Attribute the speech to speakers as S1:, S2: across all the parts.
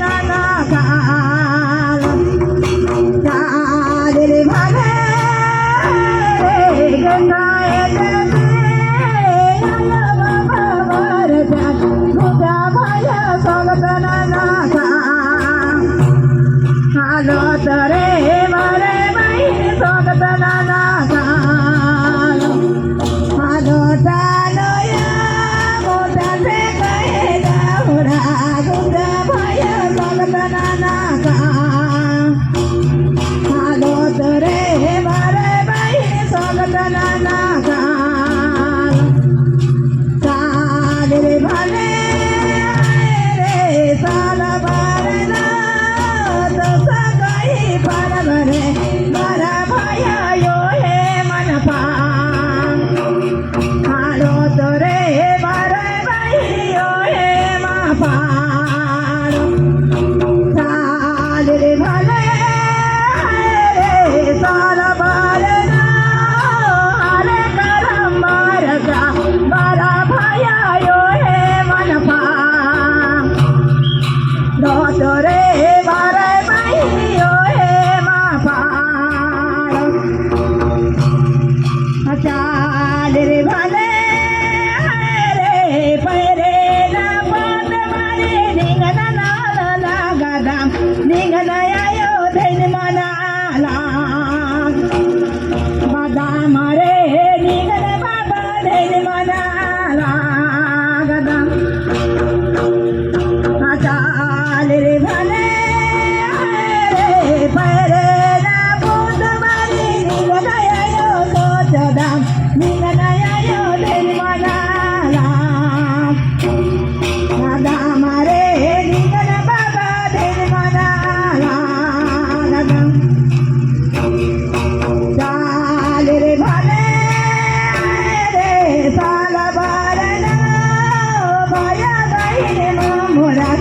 S1: নানা কাল চাঁদের ভালে গঙ্গায় বাবার গোটা ভাইয়া স্বাগত নানা কাল আলো তরে মারে মাই স্বাগত নানা কাল আলো টালয়া গোটা সে কহে দাওরা গোটা ভাইয়া স্বাগত নানা কাল আলো তরে মারে মাই স্বাগত নানা কাল চাঁদের ভালে রে সালবার না তো সকাই পারবরে মারা ভাইয়া यो हे मन पान आलो तोरे बारे भाई यो हे मा पान साल रे भले रे साल बारे ना अरे करम बारका बारा भाइया यो हे मन पान लो तोरे बारे भाई यो हे मा पान चाल रे भले रे पैरे ना पात मारे निंगना नाला गदाम निंगना आयो धैन मनाला बादाम रे निंगना बाबा धैन मनाला गदाम चाल रे भले रे पैरे ना पात मारे निंगना आयो सोचदाम निंगना आयो धैन मनाला बादाम रे निंगना बाबा धैन मनाला गदाम चाल रे भले रे साल बारना भाया गाईने मोरा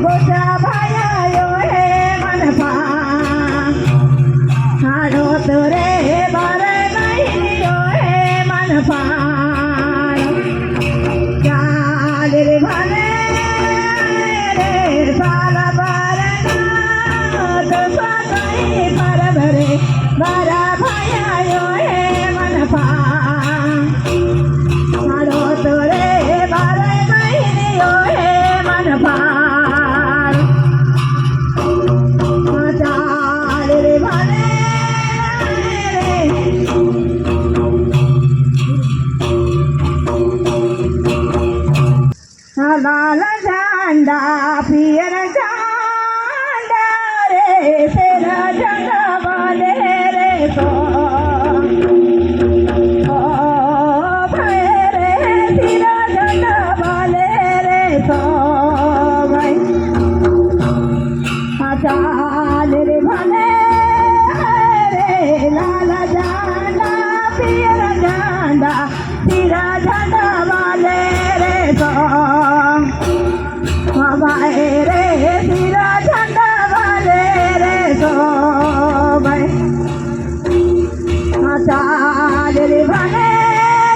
S1: गोटा भाया यो हे मन पान हाडो तोरे बारे गाई यो हे मन पान चाल रे भले रे साल बारना तो सकाई परबरे बारा भाया यो हे मन पान हाडो तोरे बारे गाई यो हे मन पान चाल रे भले रे लाल झंडा पियर झंडा रे तेरा झंडा वाले रे तो ओ भाई रे तेरा झंडा वाले रे तो भाई चाल रे भले रे लाल झंडा पियर झंडा तेरा झंडा वाले रे तो भाई रे तेरा झंडा वाले रे तो भाई चाल रे भले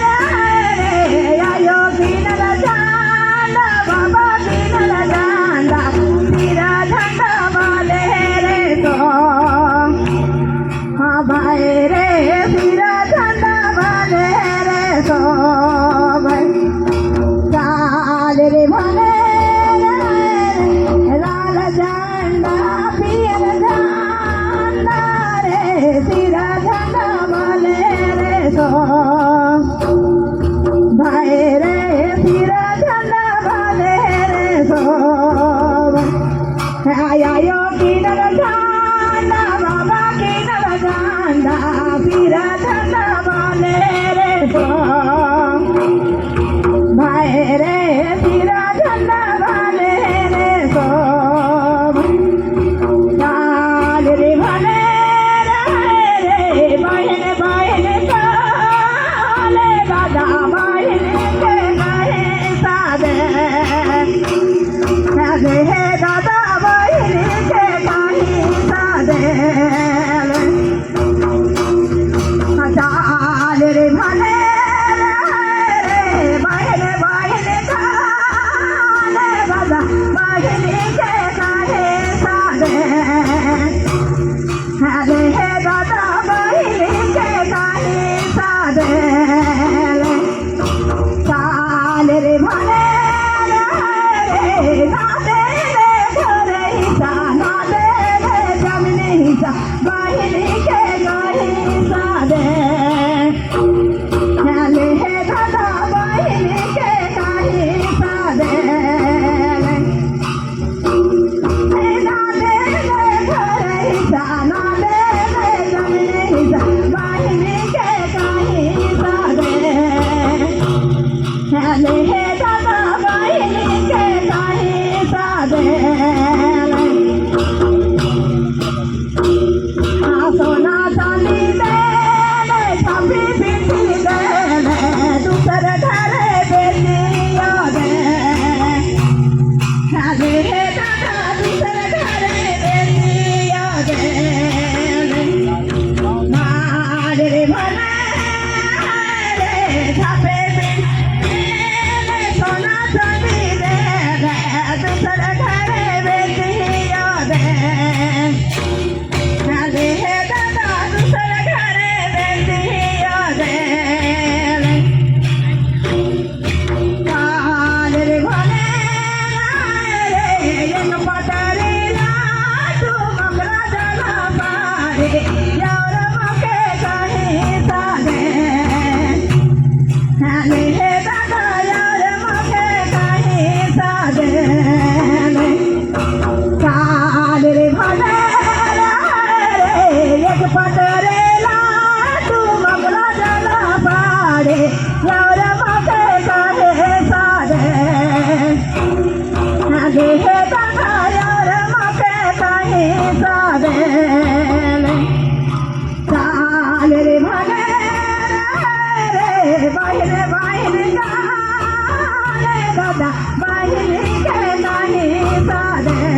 S1: रे आयो किनल झंडा बाबा किनल झंडा तेरा झंडा वाले रे तो भाई रे तेरा झंडा वाले रे तो भाई चाल रे भले लाल झंडा पियर झंडा रे तेरा झंडा वाले रे तो भाई रे तेरा झंडा वाले रे तो आयो किनल झंडा बाबा किनल झंडा तेरा झंडा वाले रे तो भाई रे तेरा झंडा वाले रे तो चाल रे भले रे बहन बहन काले दादा बहन के कहे सादे हे दादा बहन के कहे आले हे दादा बहिणी के काही साधे सोना चांदी देले छापी पीठी देले दूसर घरे बेटिया दे आले हे दादा दूसर घरे बेटिया दे मारे भले छापे पीठी सोना चांदी देले दूसर घरे बेटिया दे आले हे दादा दूसर घरे बेटिया दे काल रे भले रे एक पटरीला तू मकरा जला पारे यार मके काही साधे आले हे दादा यार मके काही साधे काल रे भले एक पटरेला तू मगला जला पाडे यार मके काहे साधे आगे हे दादा यार मके काहे साधे काल रे भले रे बाहिरे बाहिरे गाले दादा बाहिरे के काहे साधे